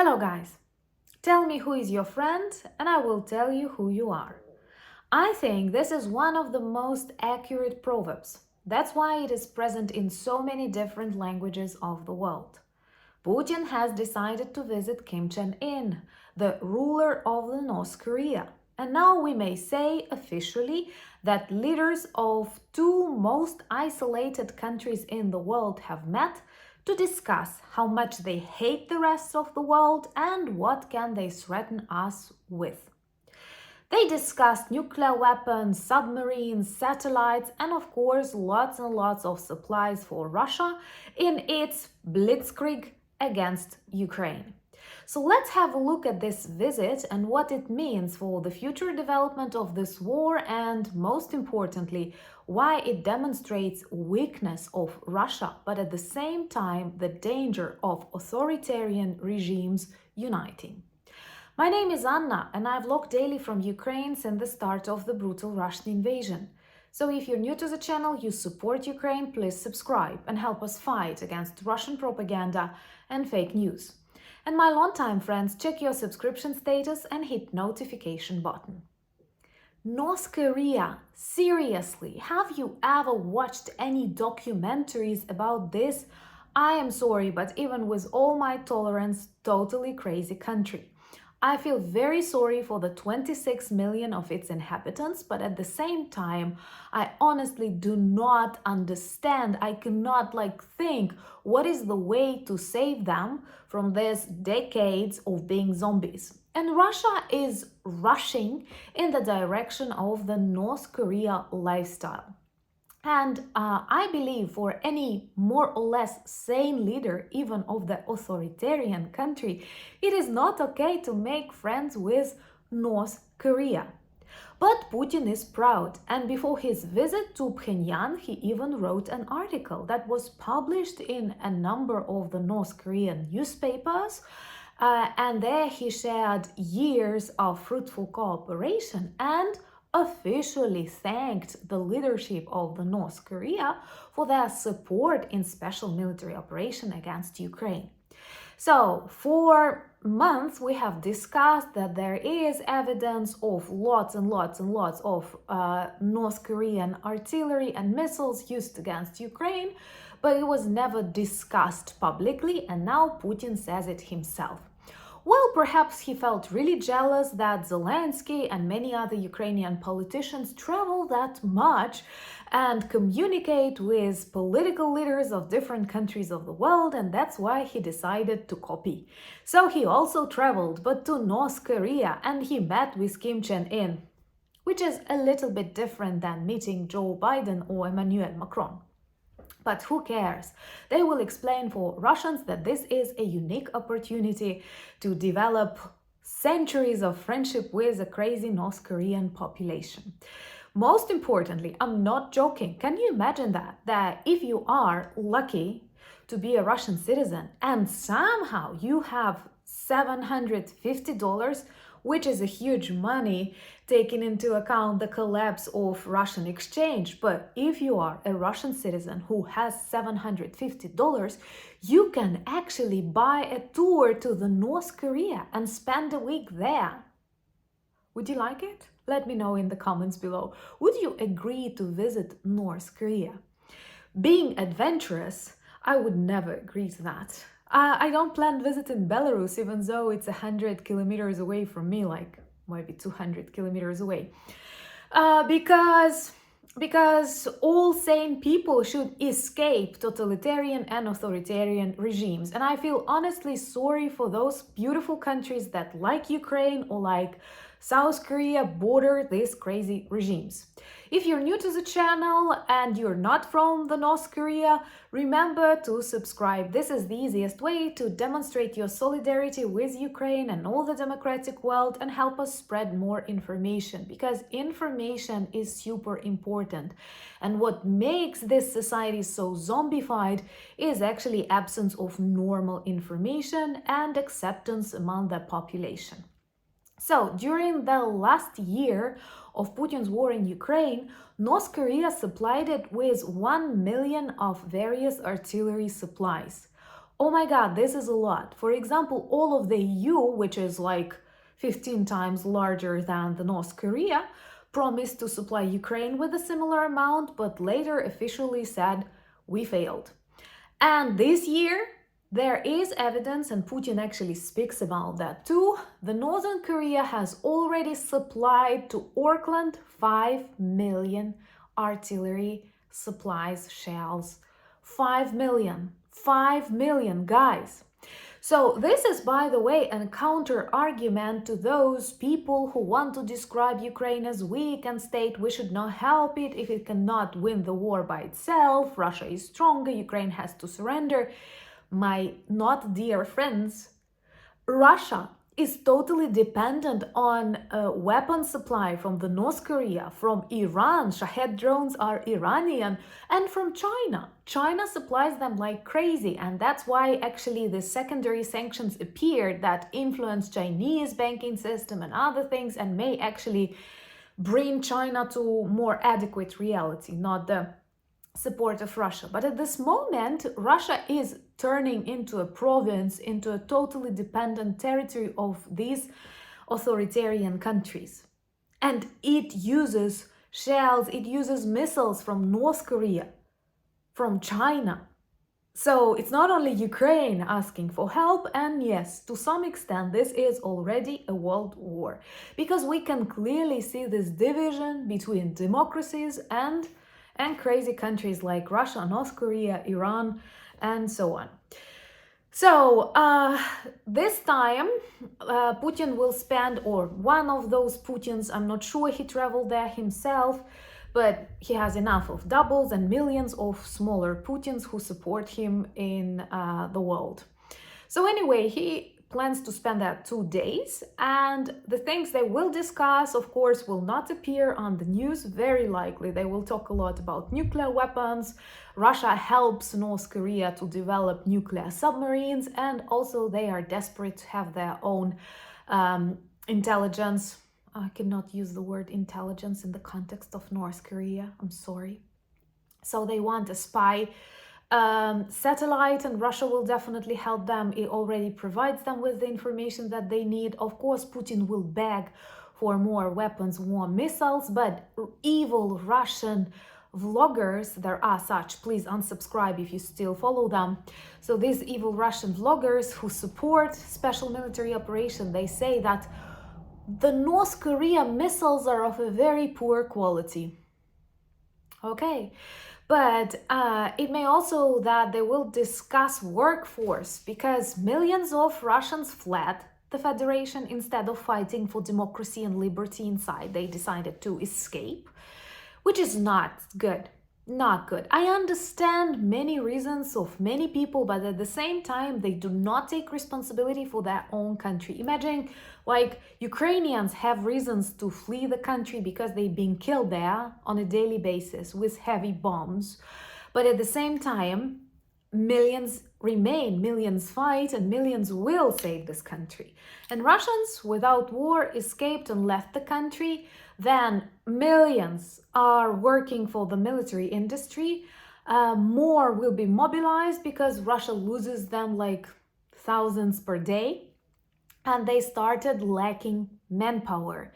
Hello guys, tell me who is your friend and I will tell you who you are. I think this is one of the most accurate proverbs. That's why it is present in so many different languages of the world. Putin has decided to visit Kim Jong-un, the ruler of the North Korea. And now we may say officially that leaders of two most isolated countries in the world have met to discuss how much they hate the rest of the world and what can they threaten us with. They discussed nuclear weapons, submarines, satellites, and of course lots and lots of supplies for Russia in its blitzkrieg against Ukraine. So let's have a look at this visit and what it means for the future development of this war and, most importantly, why it demonstrates weakness of Russia, but at the same time the danger of authoritarian regimes uniting. My name is Anna and I vlog daily from Ukraine since the start of the brutal Russian invasion. So if you're new to the channel, you support Ukraine, please subscribe and help us fight against Russian propaganda and fake news. And my longtime friends, check your subscription status and hit notification button. North Korea, seriously, have you ever watched any documentaries about this? I am sorry, but even with all my tolerance, totally crazy country. I feel very sorry for the 26 million of its inhabitants, but at the same time, I honestly do not understand. I cannot think what is the way to save them from these decades of being zombies. And Russia is rushing in the direction of the North Korea lifestyle. And I believe for any more or less sane leader, even of the authoritarian country, it is not okay to make friends with North Korea. But Putin is proud, and before his visit to Pyongyang, he even wrote an article that was published in a number of the North Korean newspapers. And there he shared years of fruitful cooperation and officially thanked the leadership of the North Korea for their support in special military operation against Ukraine. So, for months we have discussed that there is evidence of lots and lots and lots of North Korean artillery and missiles used against Ukraine, but it was never discussed publicly, and now Putin says it himself. Well, perhaps he felt really jealous that Zelensky and many other Ukrainian politicians travel that much and communicate with political leaders of different countries of the world, and that's why he decided to copy. So he also traveled, but to North Korea, and he met with Kim Jong-un, which is a little bit different than meeting Joe Biden or Emmanuel Macron. But who cares? They will explain for Russians that this is a unique opportunity to develop centuries of friendship with a crazy North Korean population. Most importantly, I'm not joking. Can you imagine that if you are lucky to be a Russian citizen and somehow you have $750, which is a huge money taking into account the collapse of Russian exchange. But if you are a Russian citizen who has $750, you can actually buy a tour to the North Korea and spend a week there. Would you like it? Let me know in the comments below. Would you agree to visit North Korea? Being adventurous, I would never agree to that. I don't plan visiting Belarus, even though it's 100 kilometers away from me, like maybe 200 kilometers away. Because all sane people should escape totalitarian and authoritarian regimes. And I feel honestly sorry for those beautiful countries that, like Ukraine or like South Korea, border these crazy regimes. If you're new to the channel and you're not from the North Korea, remember to subscribe. This is the easiest way to demonstrate your solidarity with Ukraine and all the democratic world and help us spread more information, because information is super important. And what makes this society so zombified is actually absence of normal information and acceptance among the population. So, during the last year of Putin's war in Ukraine, North Korea supplied it with 1 million of various artillery supplies. Oh my God, this is a lot. For example, all of the EU, which is like 15 times larger than the North Korea, promised to supply Ukraine with a similar amount, but later officially said we failed. And this year, there is evidence, and Putin actually speaks about that too. The Northern Korea has already supplied to Auckland 5 million artillery supplies, shells. 5 million. 5 million, guys. So this is, by the way, a counter-argument to those people who want to describe Ukraine as weak and state we should not help it if it cannot win the war by itself. Russia is stronger, Ukraine has to surrender. My not dear friends, Russia is totally dependent on weapon supply from the North Korea, from Iran. Shahed drones are Iranian, and from China. China supplies them like crazy, and that's why actually the secondary sanctions appeared that influence Chinese banking system and other things, and may actually bring China to more adequate reality, not the support of Russia. But at this moment, Russia is turning into a province, into a totally dependent territory of these authoritarian countries. And it uses shells, it uses missiles from North Korea, from China. So it's not only Ukraine asking for help, and yes, to some extent, this is already a world war, because we can clearly see this division between democracies and crazy countries like Russia, North Korea, Iran, and so on. So this time Putin will spend, or one of those Putins, I'm not sure he traveled there himself, but he has enough of doubles and millions of smaller Putins who support him in the world. So anyway, he plans to spend there 2 days, and the things they will discuss, of course, will not appear on the news. Very likely they will talk a lot about nuclear weapons. Russia helps North Korea to develop nuclear submarines, and also they are desperate to have their own intelligence. I cannot use the word intelligence in the context of North Korea, I'm sorry. So they want a spy satellite, and Russia will definitely help them. It already provides them with the information that they need. Of course, Putin will beg for more weapons, more missiles, but evil Russian vloggers, there are such, please unsubscribe if you still follow them. So these evil Russian vloggers who support special military operation, they say that the North Korea missiles are of a very poor quality. Okay. But it may also that they will discuss workforce, because millions of Russians fled the Federation instead of fighting for democracy and liberty inside. They decided to escape, which is not good. Not good. I understand many reasons of many people, but at the same time, they do not take responsibility for their own country. Imagine, like, Ukrainians have reasons to flee the country because they've been killed there on a daily basis with heavy bombs. But at the same time, millions remain, millions fight, and millions will save this country. And Russians, without war, escaped and left the country. Then millions are working for the military industry. More will be mobilized because Russia loses them like thousands per day. And they started lacking manpower.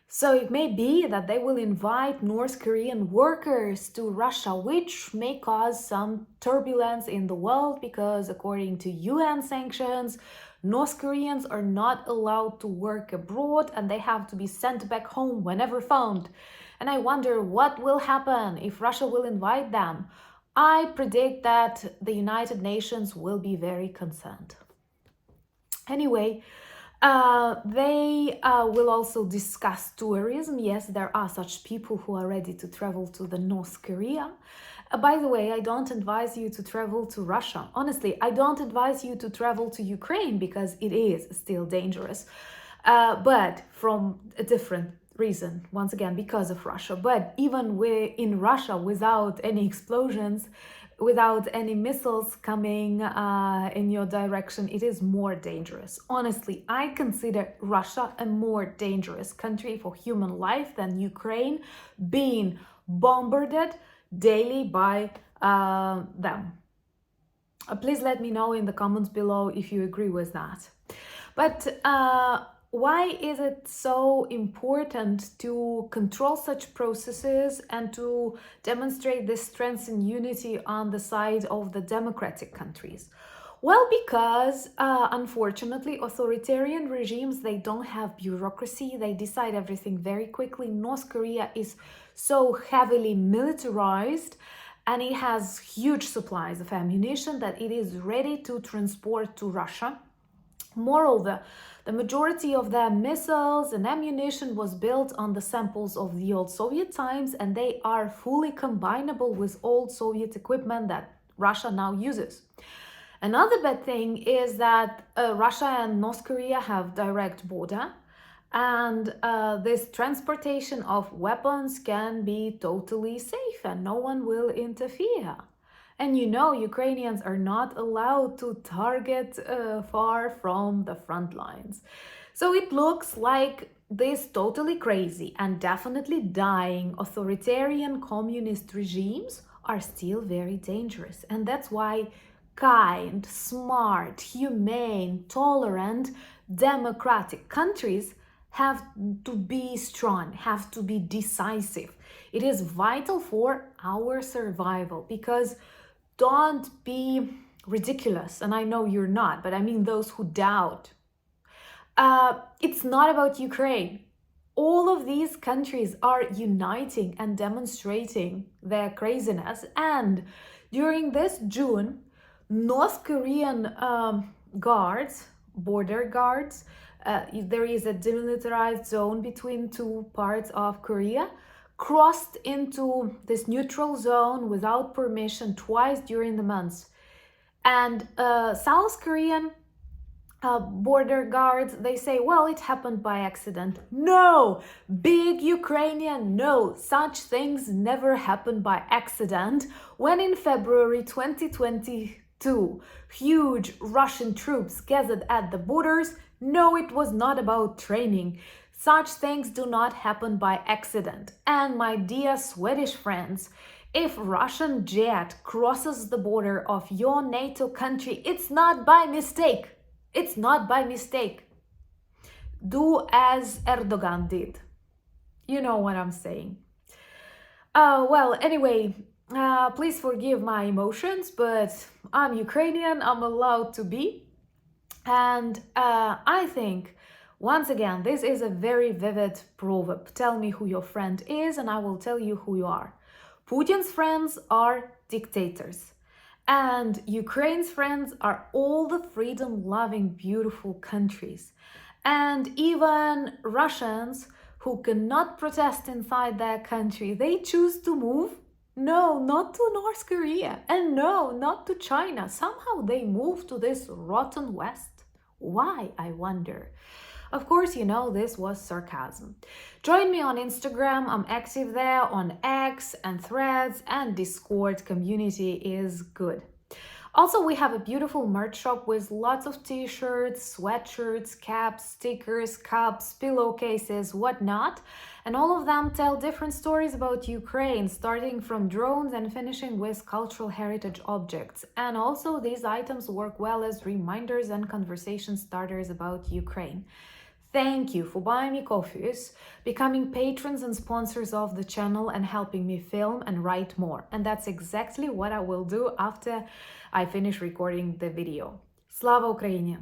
So it may be that they will invite North Korean workers to Russia, which may cause some turbulence in the world, because according to UN sanctions, North Koreans are not allowed to work abroad and they have to be sent back home whenever found. And I wonder what will happen if Russia will invite them. I predict that the United Nations will be very concerned. Anyway, they will also discuss tourism. Yes, there are such people who are ready to travel to the North Korea. By the way, I don't advise you to travel to Russia. Honestly, I don't advise you to travel to Ukraine because it is still dangerous. But from a different reason, once again, because of Russia. But even in Russia, without any explosions, without any missiles coming in your direction, it is more dangerous. Honestly, I consider Russia a more dangerous country for human life than Ukraine, being bombarded daily by them. Please let me know in the comments below if you agree with that. But why is it so important to control such processes and to demonstrate this strength and unity on the side of the democratic countries? Well, because unfortunately, authoritarian regimes, they don't have bureaucracy. They decide everything very quickly. North Korea is so heavily militarized and it has huge supplies of ammunition that it is ready to transport to Russia. Moreover, the majority of their missiles and ammunition was built on the samples of the old Soviet times, and they are fully combinable with old Soviet equipment that Russia now uses. Another bad thing is that Russia and North Korea have direct border, and this transportation of weapons can be totally safe and no one will interfere. And you know, Ukrainians are not allowed to target far from the front lines. So it looks like these totally crazy and definitely dying authoritarian communist regimes are still very dangerous. And that's why kind, smart, humane, tolerant, democratic countries have to be strong, have to be decisive. It is vital for our survival because don't be ridiculous. And I know you're not, but I mean those who doubt. It's not about Ukraine. All of these countries are uniting and demonstrating their craziness. And during this June, North Korean guards, border guards, there is a demilitarized zone between two parts of Korea, crossed into this neutral zone without permission twice during the months. And South Korean border guards, they say, well, it happened by accident. No, big Ukrainian, no, such things never happen by accident. When in February 2022, huge Russian troops gathered at the borders, no, it was not about training. Such things do not happen by accident. And my dear Swedish friends, if Russian jet crosses the border of your NATO country, it's not by mistake. It's not by mistake. Do as Erdogan did. You know what I'm saying. Well, anyway, please forgive my emotions, but I'm Ukrainian, I'm allowed to be. And I think, once again, this is a very vivid proverb. Tell me who your friend is and I will tell you who you are. Putin's friends are dictators. And Ukraine's friends are all the freedom-loving, beautiful countries. And even Russians who cannot protest inside their country, they choose to move. No, not to North Korea. And no, not to China. Somehow they move to this rotten West. Why, I wonder? Of course, you know this was sarcasm. Join me on Instagram, I'm active there, on X and Threads, and Discord community is good. Also, we have a beautiful merch shop with lots of t-shirts, sweatshirts, caps, stickers, cups, pillowcases, whatnot. And all of them tell different stories about Ukraine, starting from drones and finishing with cultural heritage objects. And also, these items work well as reminders and conversation starters about Ukraine. Thank you for buying me coffees, becoming patrons and sponsors of the channel and helping me film and write more. And that's exactly what I will do after I finish recording the video. Slava Ukraini!